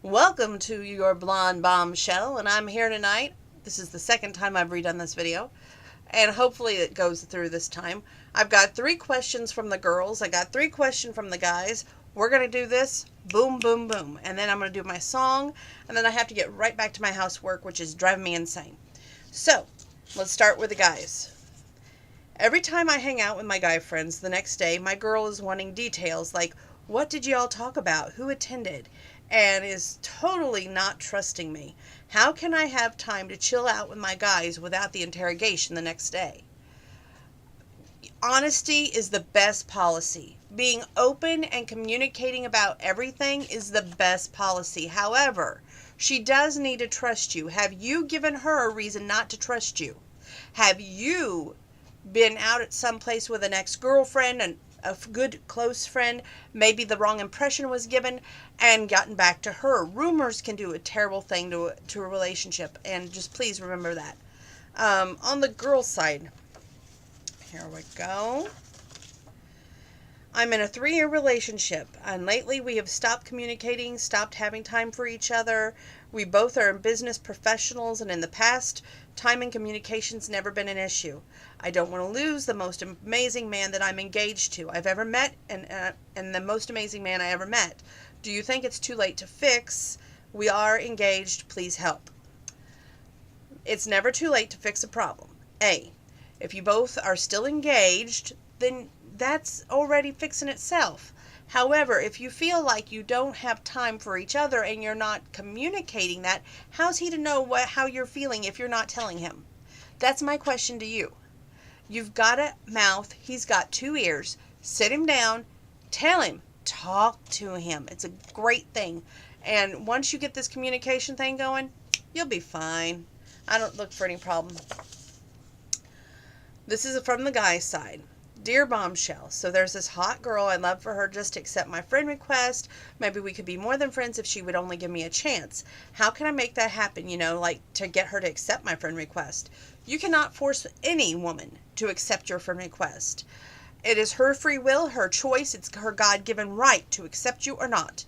Welcome to your blonde bombshell, and I'm here tonight. This is the second time I've redone this video, and hopefully it goes through this time. I've got 3 questions from the girls. I got 3 questions from the guys. We're going to do this, boom, boom, boom, and then I'm going to do my song, and then I have to get right back to my housework, which is driving me insane. So, let's start with the guys. Every time I hang out with my guy friends the next day, my girl is wanting details like, what did y'all talk about? Who attended? And is totally not trusting me. How can I have time to chill out with my guys without the interrogation the next day? Honesty is the best policy. Being open and communicating about everything is the best policy. However, she does need to trust you. Have you given her a reason not to trust you? Have you been out at some place with an ex-girlfriend and a good close friend, maybe the wrong impression was given, and gotten back to her? Rumors can do a terrible thing to a relationship, and just please remember that. On the girl side, here we go. I'm in a 3-year relationship, and lately we have stopped communicating, stopped having time for each other. We both are business professionals, and in the past, time and communication's never been an issue. I don't want to lose the most amazing man that I'm engaged to I've ever met, and the most amazing man I ever met. Do you think it's too late to fix? We are engaged. Please help. It's never too late to fix a problem. If you both are still engaged, then that's already fixing itself. However, if you feel like you don't have time for each other and you're not communicating that, how's he to know how you're feeling if you're not telling him? That's my question to you. You've got a mouth, he's got 2 ears. Sit him down, tell him, talk to him. It's a great thing. And once you get this communication thing going, you'll be fine. I don't look for any problem. This is from the guy's side. Dear Bombshell, so there's this hot girl. I'd love for her just to accept my friend request. Maybe we could be more than friends if she would only give me a chance. How can I make that happen, like to get her to accept my friend request? You cannot force any woman to accept your friend request. It is her free will, her choice. It's her God-given right to accept you or not.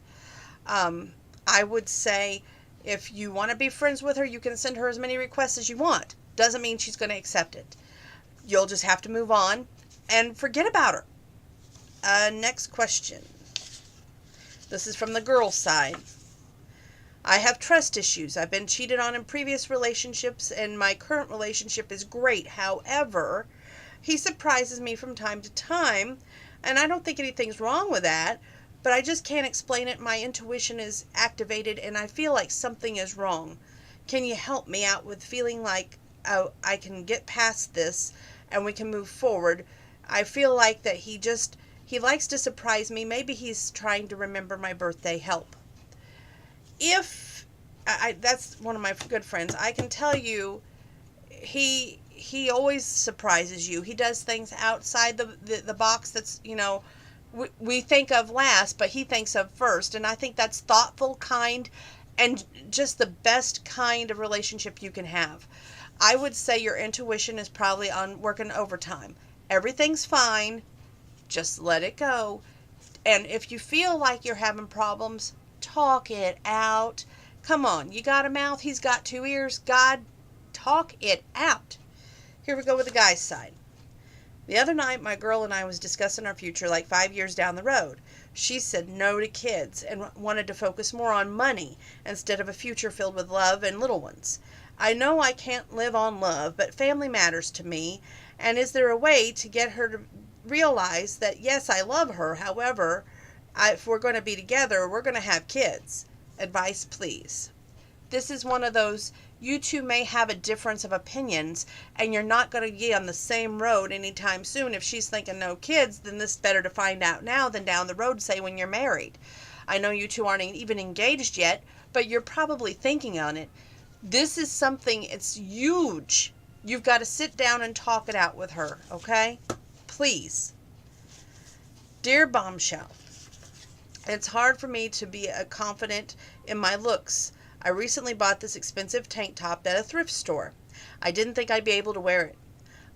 I would say if you want to be friends with her, you can send her as many requests as you want. Doesn't mean she's going to accept it. You'll just have to move on and forget about her. Next question. This is from the girl's side. I have trust issues. I've been cheated on in previous relationships, and my current relationship is great. However, he surprises me from time to time, and I don't think anything's wrong with that, but I just can't explain it. My intuition is activated, and I feel like something is wrong. Can you help me out with feeling like I can get past this and we can move forward? I feel like that he likes to surprise me. Maybe he's trying to remember my birthday. Help. That's one of my good friends. I can tell you, he always surprises you. He does things outside the box that's, we think of last, but he thinks of first. And I think that's thoughtful, kind, and just the best kind of relationship you can have. I would say your intuition is probably on working overtime. Everything's fine. Just let it go. And if you feel like you're having problems, talk it out. Come on, you got a mouth, he's got 2 ears. God, talk it out. Here we go with the guy's side. The other night, my girl and I was discussing our future like 5 years down the road. She said no to kids and wanted to focus more on money instead of a future filled with love and little ones. I know I can't live on love, but family matters to me. And is there a way to get her to realize that, yes, I love her. However, if we're going to be together, we're going to have kids. Advice, please. This is one of those, you two may have a difference of opinions, and you're not going to get on the same road anytime soon. If she's thinking no kids, then this is better to find out now than down the road, say when you're married. I know you two aren't even engaged yet, but you're probably thinking on it. This is something, it's huge. You've got to sit down and talk it out with her, okay? Please. Dear Bombshell, it's hard for me to be confident in my looks. I recently bought this expensive tank top at a thrift store. I didn't think I'd be able to wear it.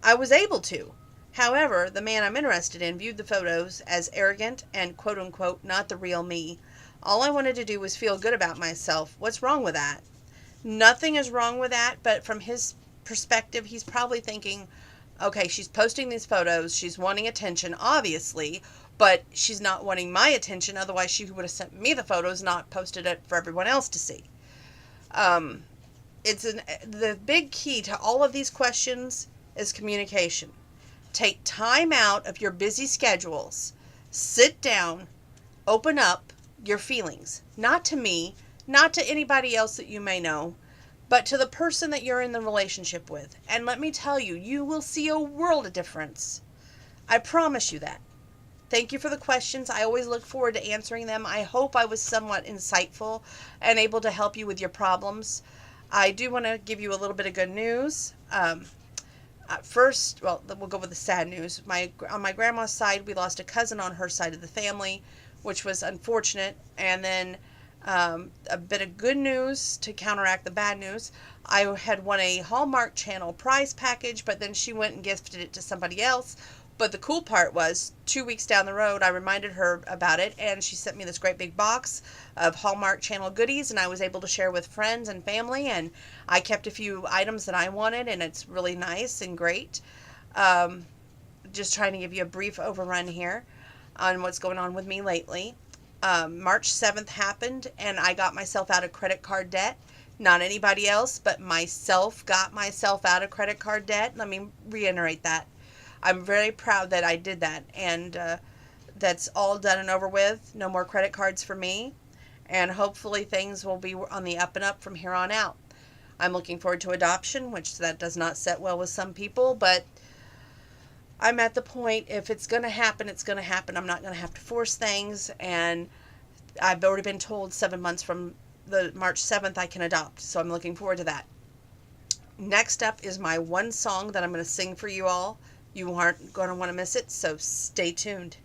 I was able to. However, the man I'm interested in viewed the photos as arrogant and quote-unquote not the real me. All I wanted to do was feel good about myself. What's wrong with that? Nothing is wrong with that, but from his perspective, he's probably thinking, okay, she's posting these photos, she's wanting attention, obviously, but she's not wanting my attention, otherwise she would have sent me the photos, not posted it for everyone else to see. Um, the big key to all of these questions is communication. Take time out of your busy schedules, sit down, open up your feelings, not to me, not to anybody else that you may know, but to the person that you're in the relationship with. And let me tell you, you will see a world of difference. I promise you that. Thank you for the questions. I always look forward to answering them. I hope I was somewhat insightful and able to help you with your problems. I do want to give you a little bit of good news. First, well, we'll go with the sad news. On my grandma's side, we lost a cousin on her side of the family, which was unfortunate. And then a bit of good news to counteract the bad news. I had won a Hallmark Channel prize package, but then she went and gifted it to somebody else. But the cool part was, 2 weeks down the road, I reminded her about it, and she sent me this great big box of Hallmark Channel goodies, and I was able to share with friends and family, and I kept a few items that I wanted, and it's really nice and great. Just trying to give you a brief overrun here on what's going on with me lately. March 7th happened, and I got myself out of credit card debt. Not anybody else, but myself got myself out of credit card debt. Let me reiterate that. I'm very proud that I did that, and that's all done and over with. No more credit cards for me, and hopefully things will be on the up and up from here on out. I'm looking forward to adoption, which that does not set well with some people, but I'm at the point, if it's going to happen, it's going to happen. I'm not going to have to force things, and I've already been told 7 months from the March 7th I can adopt, so I'm looking forward to that. Next up is my one song that I'm going to sing for you all. You aren't going to want to miss it, so stay tuned.